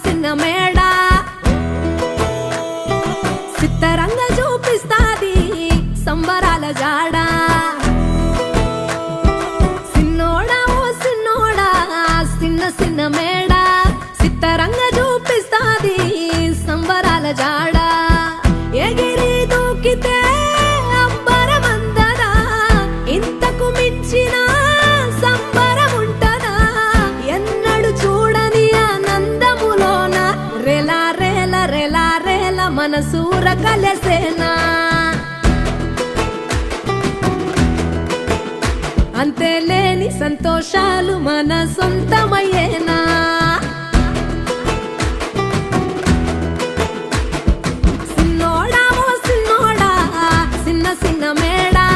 సిన్న మేడ సిత్తరంగా చూపిస్తాది సంబరాల జాడ సిన్నోడా ఓ సిన్నోడా సిన్న సిన్న మేడ సిత్తరంగా చూపిస్తాది సంబరాల జాడ ఎగిరి దూకితే అంబరమందదా ఇంతకు మించిన సంబరం ఉంటదా ఎన్నడు చూడని ఆనందములోన రెలా రేల రెలా రేల మనసూర కలసేనా అంతేలేని సంతోషాలు మన సొంతమయ్యేనా